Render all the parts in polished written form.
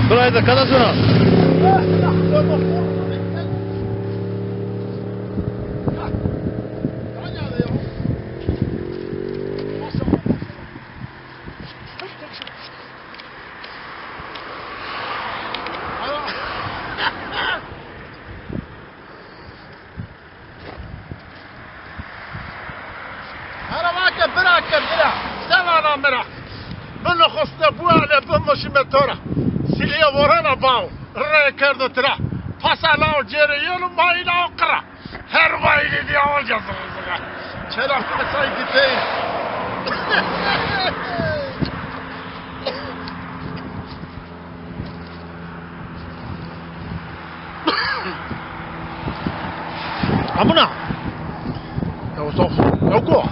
Burayı da kadasına. من خواسته بوانه بمشیم تورا سیلی ورانا باو رای کرد ترا پس علاو جریان و مایل آقرا هر وایلی دی آول جزر چرا پسای دیتی امونا يا وصوف يا قوة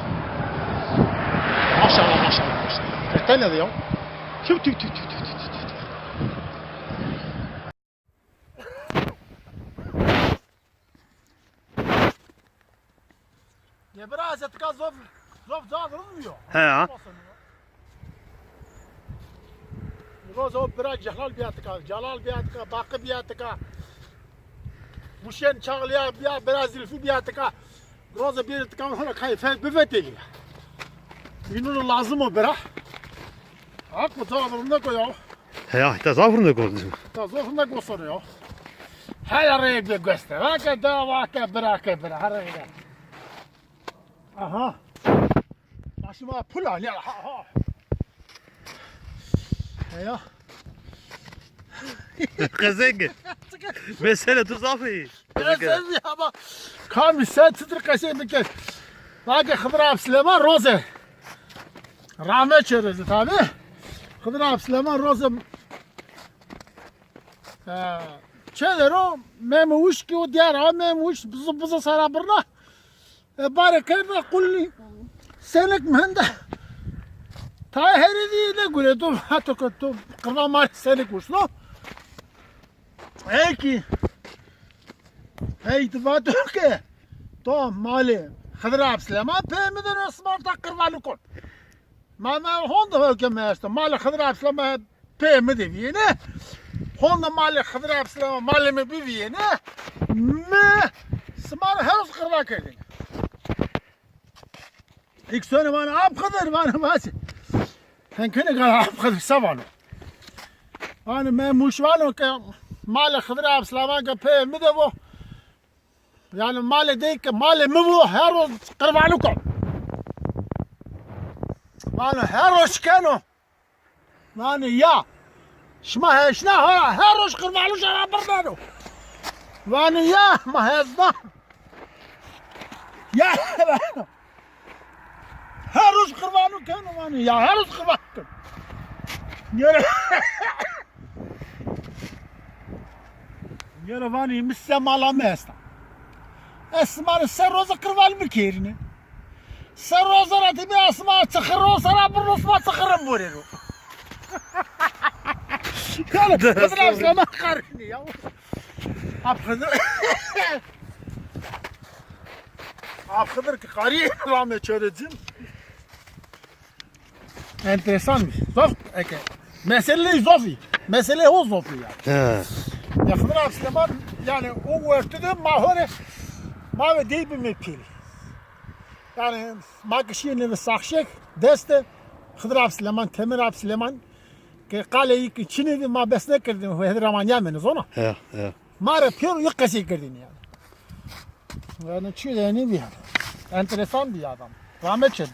ما شاء الله ما شاء الله الثانية دي شوف تي تي تي تي يا براس تكا زوف زاد رميو ها زوف براك جلال بياتك باقي بياتك مشين شغل بيا برازيل في بياتك روزا بياتك هنا خايف بفتلي ينون لازم برا Aklı tavırında koyuyor. Ya, işte zafırında gördüm. Zafırında gösteriyor. Her araya bir göster. Vaka da vaka bırak bırak. Her araya. Aha. Başıma pula ne? Ha. Ya. Kızenge. Mesele tuzafı. Sen ama kam sen titir kaşe bir kez. Vaka Hıdır Süleyman Roze. Rahmet çörezi tabi. Hıdır Süleyman Roze. Çelero memuş ki o diğer ha memuş buzu sara birna. Barakayla kulli. Senek mende. Ta heri değil de güle tu hatta tu kırma mar senek uç no. Eki. Hey tıfatı ke. To mali. Hıdır Süleyman peymeden Osman da kırmalı kon. Mama honda öke mesto. Mali Hıdır Süleyman peymedi yine. Honda mali Hıdır Süleyman mali mi bir yine. Me smar her kırma kedin. İlk sene bana apkadır bana basi. Sen kene gal apkadır savano. Bana men muşvano ke mali Hıdır Süleyman ke peymedi bu. Yani mali değil ki mali mi bu her roz kırmalı kon. Bana her roz keno. Yani ya. Şma heşna her roz kırmalı şarap bardano. Yani ya mahezda. Ya her roz kırmalı keno yani ya her roz kırmalı. Yere vani missemala mesta. Esmar ser roza kırmalı mı kerini? Ser roza ratibi asma çıkır sara burusma çıkırım burero. Yani Hıdır Süleyman karını ya. Hıdır ki karıyı rahmet çörecim. Enteresan bir. Zof eke. Mesele zofi. Mesele o zofi yani. He. Ya Hıdır Süleyman yani o örtüde mahore mavi değil bir mepil. Yani makişini ve sakşek deste Hıdır Süleyman, Temir Süleyman ki kaleyi ki Çin'i de mabesne kırdın. Hıdır Aman yemeniz ona. He. Mare pür yıkkası kırdın yani. Yani çiğdeni bir adam. Enteresan bir adam. Rahmet çedir.